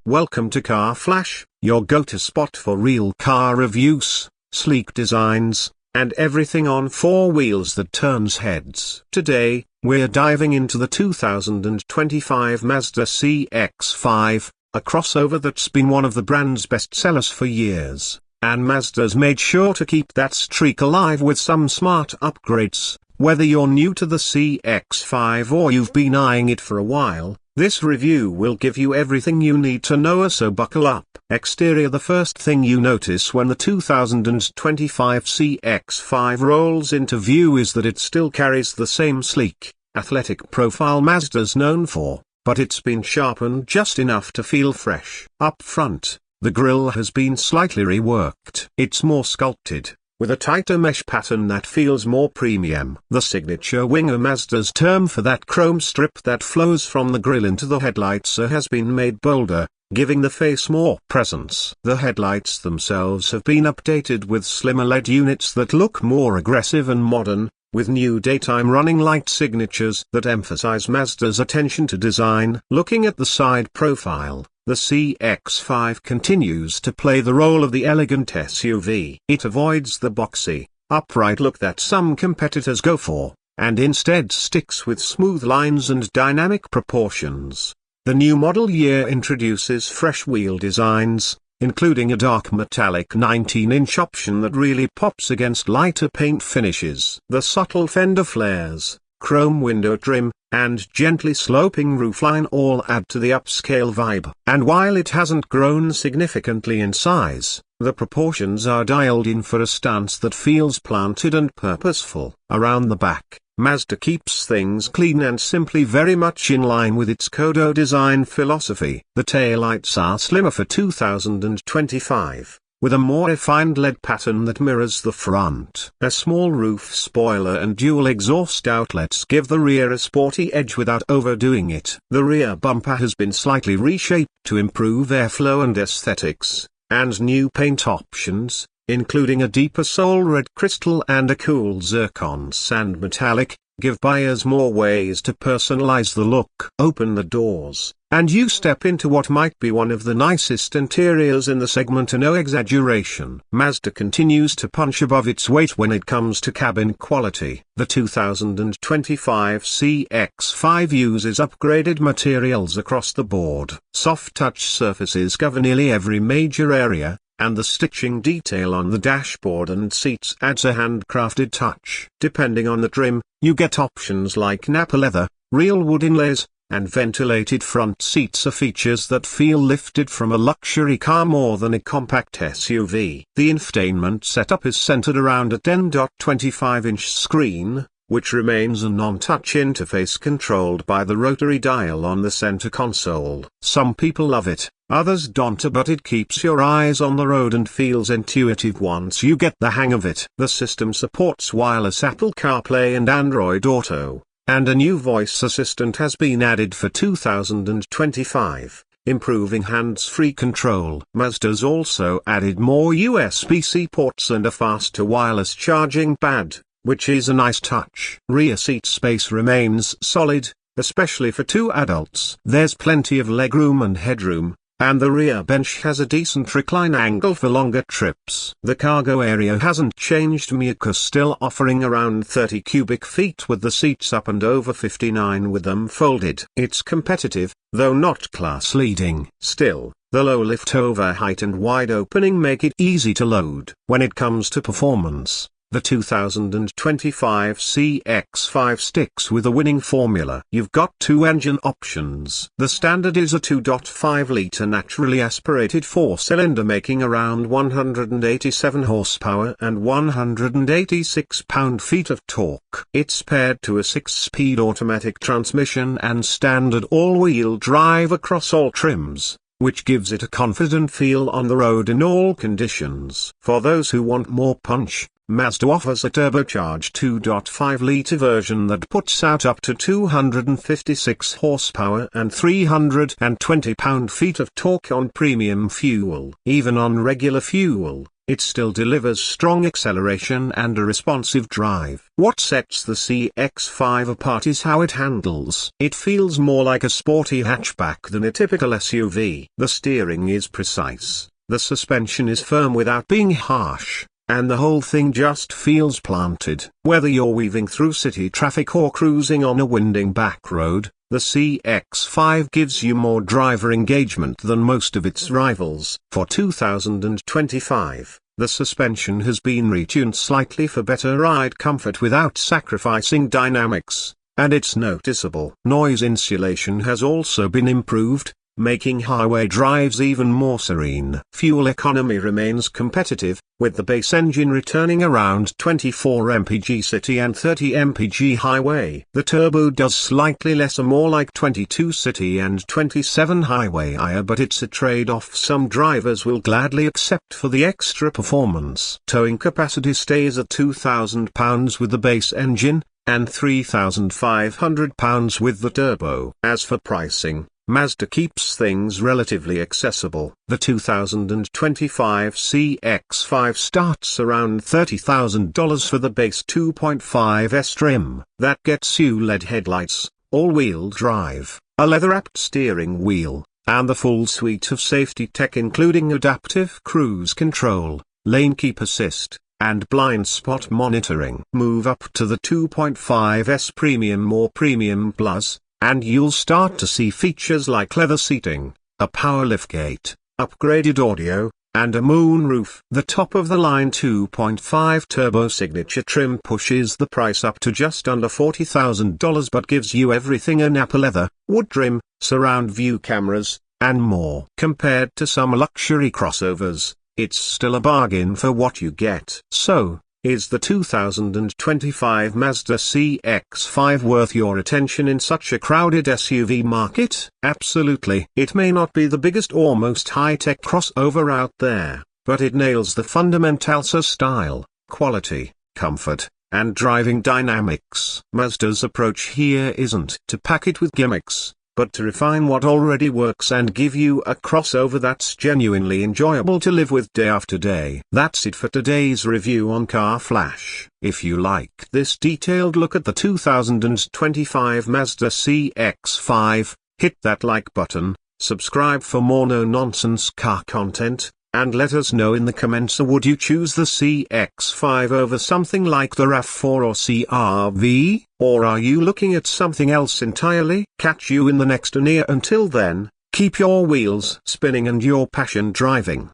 Welcome to Car Flash, your go-to spot for real car reviews, sleek designs, and everything on four wheels that turns heads. Today, we're diving into the 2025 Mazda CX-5, a crossover that's been one of the brand's best sellers for years, and Mazda's made sure to keep that streak alive with some smart upgrades. Whether you're new to the CX-5 or you've been eyeing it for a while, this review will give you everything you need to know, so buckle up. Exterior. The first thing you notice when the 2025 CX-5 rolls into view is that it still carries the same sleek, athletic profile Mazda's known for, but it's been sharpened just enough to feel fresh. Up front, the grille has been slightly reworked. It's more sculpted, with a tighter mesh pattern that feels more premium. The signature wing, Mazda's term for that chrome strip that flows from the grille into the headlights, has been made bolder, giving the face more presence. The headlights themselves have been updated with slimmer LED units that look more aggressive and modern, with new daytime running light signatures that emphasize Mazda's attention to design. Looking at the side profile, the CX-5 continues to play the role of the elegant SUV. It avoids the boxy, upright look that some competitors go for, and instead sticks with smooth lines and dynamic proportions. The new model year introduces fresh wheel designs, including a dark metallic 19-inch option that really pops against lighter paint finishes. The subtle fender flares, chrome window trim, and gently sloping roofline all add to the upscale vibe. And while it hasn't grown significantly in size, the proportions are dialed in for a stance that feels planted and purposeful. Around the back, Mazda keeps things clean and simply, very much in line with its Kodo design philosophy. The taillights are slimmer for 2025, with a more refined LED pattern that mirrors the front. A small roof spoiler and dual exhaust outlets give the rear a sporty edge without overdoing it. The rear bumper has been slightly reshaped to improve airflow and aesthetics, and new paint options, including a deeper soul red crystal and a cool zircon sand metallic, give buyers more ways to personalize the look. Open the doors, and you step into what might be one of the nicest interiors in the segment, and no exaggeration. Mazda continues to punch above its weight when it comes to cabin quality. The 2025 CX-5 uses upgraded materials across the board. Soft touch surfaces cover nearly every major area, and the stitching detail on the dashboard and seats adds a handcrafted touch. Depending on the trim, you get options like Napa leather, real wood inlays, and ventilated front seats, are features that feel lifted from a luxury car more than a compact SUV. The infotainment setup is centered around a 10.25-inch screen, which remains a non-touch interface controlled by the rotary dial on the center console. Some people love it, others don't, but it keeps your eyes on the road and feels intuitive once you get the hang of it. The system supports wireless Apple CarPlay and Android Auto, and a new voice assistant has been added for 2025, improving hands-free control. Mazda's also added more USB-C ports and a faster wireless charging pad, which is a nice touch. Rear seat space remains solid, especially for two adults. There's plenty of legroom and headroom, and the rear bench has a decent recline angle for longer trips. The cargo area hasn't changed, Mia's still offering around 30 cubic feet with the seats up and over 59 with them folded. It's competitive, though not class-leading. Still, the low lift-over height and wide opening make it easy to load. When it comes to performance, the 2025 CX-5 sticks with a winning formula. You've got two engine options. The standard is a 2.5-liter naturally aspirated four-cylinder making around 187 horsepower and 186 pound-feet of torque. It's paired to a 6-speed automatic transmission and standard all-wheel drive across all trims, which gives it a confident feel on the road in all conditions. For those who want more punch, Mazda offers a turbocharged 2.5-liter version that puts out up to 256 horsepower and 320 pound-feet of torque on premium fuel. Even on regular fuel, it still delivers strong acceleration and a responsive drive. What sets the CX-5 apart is how it handles. It feels more like a sporty hatchback than a typical SUV. The steering is precise, the suspension is firm without being harsh, and the whole thing just feels planted. Whether you're weaving through city traffic or cruising on a winding back road, the CX-5 gives you more driver engagement than most of its rivals. For 2025, the suspension has been retuned slightly for better ride comfort without sacrificing dynamics, and it's noticeable. Noise insulation has also been improved, making highway drives even more serene. Fuel economy remains competitive, with the base engine returning around 24 mpg city and 30 mpg highway. The turbo does slightly less, more like 22 city and 27 highway, but it's a trade-off some drivers will gladly accept for the extra performance. Towing capacity stays at 2,000 pounds with the base engine, and 3,500 pounds with the turbo. As for pricing, Mazda keeps things relatively accessible. The 2025 CX-5 starts around $30,000 for the base 2.5S trim. That gets you LED headlights, all-wheel drive, a leather-wrapped steering wheel, and the full suite of safety tech including adaptive cruise control, lane keep assist, and blind spot monitoring. Move up to the 2.5S Premium or Premium Plus, and you'll start to see features like leather seating, a power liftgate, upgraded audio, and a moonroof. The top-of-the-line 2.5 turbo signature trim pushes the price up to just under $40,000 but gives you everything: a Napa leather, wood trim, surround view cameras, and more. Compared to some luxury crossovers, it's still a bargain for what you get. So, is the 2025 Mazda CX-5 worth your attention in such a crowded SUV market? Absolutely. It may not be the biggest or most high-tech crossover out there, but it nails the fundamentals of style, quality, comfort, and driving dynamics. Mazda's approach here isn't to pack it with gimmicks, but to refine what already works and give you a crossover that's genuinely enjoyable to live with day after day. That's it for today's review on Car Flash. If you liked this detailed look at the 2025 Mazda CX-5, hit that like button, subscribe for more no-nonsense car content, and let us know in the comments, would you choose the CX-5 over something like the RAV4 or CR-V, or are you looking at something else entirely? Catch you in the next near. Until then, keep your wheels spinning and your passion driving.